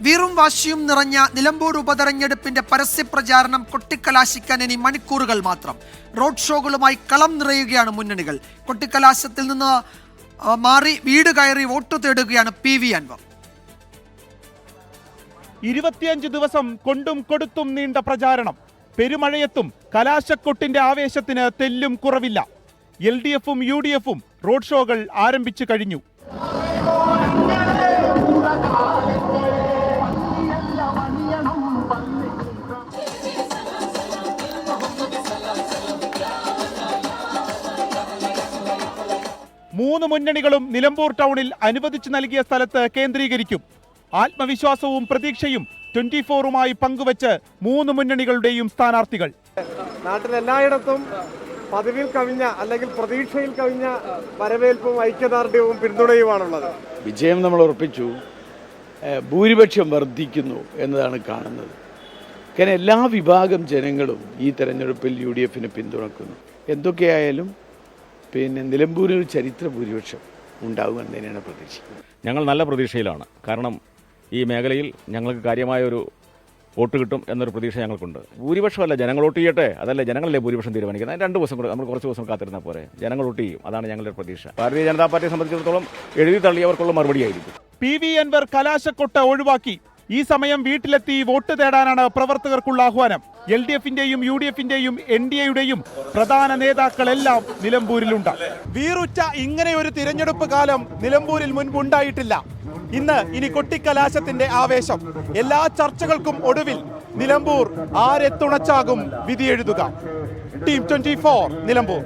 വീറും വാശിയും നിറഞ്ഞ നിലമ്പൂർ ഉപതെരഞ്ഞെടുപ്പിന്റെ പരസ്യപ്രചാരണം കൊട്ടിക്കലാശിക്കാൻ ഇനി മണിക്കൂറുകൾ മാത്രം. റോഡ് ഷോകളുമായി കളം നിറയുകയാണ് മുന്നണികൾ. കൊട്ടിക്കലാശത്തിൽ നിന്ന് മാറി വീട് കയറി വോട്ട് തേടുകയാണ് PV അൻവർ. 25 ദിവസം കൊണ്ടും കൊടുത്തും നീണ്ട പ്രചാരണം. പെരുമഴയത്തും കലാശക്കൊട്ടിന്റെ ആവേശത്തിന് തെല്ലും കുറവില്ല. LDF-ഉം UDF-ഉം റോഡ് ഷോകൾ ആരംഭിച്ചു കഴിഞ്ഞു. മൂന്ന് മുന്നണികളും നിലമ്പൂർ ടൗണിൽ അനുവദിച്ചു നൽകിയ സ്ഥലത്ത് കേന്ദ്രീകരിക്കും. ആത്മവിശ്വാസവും പ്രതീക്ഷയും 24-മായി പങ്കുവച്ച് മൂന്ന് മുന്നണികളുടെയും സ്ഥാനാർത്ഥികൾ. നാട്ടിലെല്ലായിടത്തും പതിവിൽ കവിഞ്ഞ അല്ലെങ്കിൽ പ്രതീക്ഷയിൽ കവിഞ്ഞ വരവേൽപ്പും ഐക്യദാർഢ്യവും പിന്തുണയുമാണുള്ളത്. വിജയം നമ്മൾ ഉറപ്പിച്ചു. ഭൂരിപക്ഷം വർദ്ധിക്കുന്നു എന്നതാണ് കാണുന്നത്. കാരണം എല്ലാ വിഭാഗം ജനങ്ങളും ഈ തെരഞ്ഞെടുപ്പിൽ UDF-നെ പിന്തുണക്കുന്നു. എന്തൊക്കെയായാലും നിലമ്പൂരിൽ ഒരു ചരിത്ര ഭൂരിപക്ഷം ഉണ്ടാകുമെന്ന് തന്നെയാണ് പ്രതീക്ഷിക്കുന്നത്. ഞങ്ങൾ നല്ല പ്രതീക്ഷയിലാണ്. കാരണം ഈ മേഖലയിൽ ഞങ്ങൾക്ക് കാര്യമായൊരു വോട്ട് കിട്ടും എന്നൊരു പ്രതീക്ഷ ഞങ്ങൾക്കുണ്ട്. ഭൂരിപക്ഷമല്ല, ജനങ്ങൾ വോട്ട് ചെയ്യട്ടെ. അതല്ലേ ജനങ്ങളല്ലേ ഭൂരിപക്ഷം തീരുമാനിക്കുന്നത്. 2 ദിവസം കൂടെ നമ്മൾ കുറച്ച് ദിവസം കാത്തിരുന്നാൽ പോരെ. ജനങ്ങൾ വോട്ട് ചെയ്യും. അതാണ് ഞങ്ങളുടെ പ്രതീക്ഷ. ഭാരതീയ ജനതാ പാർട്ടിയെ സംബന്ധിച്ചിടത്തോളം എഴുതി തള്ളിയവർക്കുള്ള മറുപടിയായിരിക്കും. PV അൻവർ കലാശക്കൊട്ട് ഒഴിവാക്കി. ഈ സമയം വീട്ടിലെത്തി വോട്ട് തേടാനാണ് പ്രവർത്തകർക്കുള്ള ആഹ്വാനം. LDF-ന്റെയും UDF-ന്റെയും NDA-യുടെയും പ്രധാന നേതാക്കളെല്ലാം നിലമ്പൂരിലുണ്ട്. വീറുച്ച ഇങ്ങനെ ഒരു തിരഞ്ഞെടുപ്പ് കാലം നിലമ്പൂരിൽ മുൻപുണ്ടായിട്ടില്ല. ഇനി കൊട്ടിക്കലാശത്തിന്റെ ആവേശം. എല്ലാ ചർച്ചകൾക്കും ഒടുവിൽ നിലമ്പൂർ ആരെ തുണച്ചാകും വിധിയെഴുതുക. ടീം 24 നിലമ്പൂർ.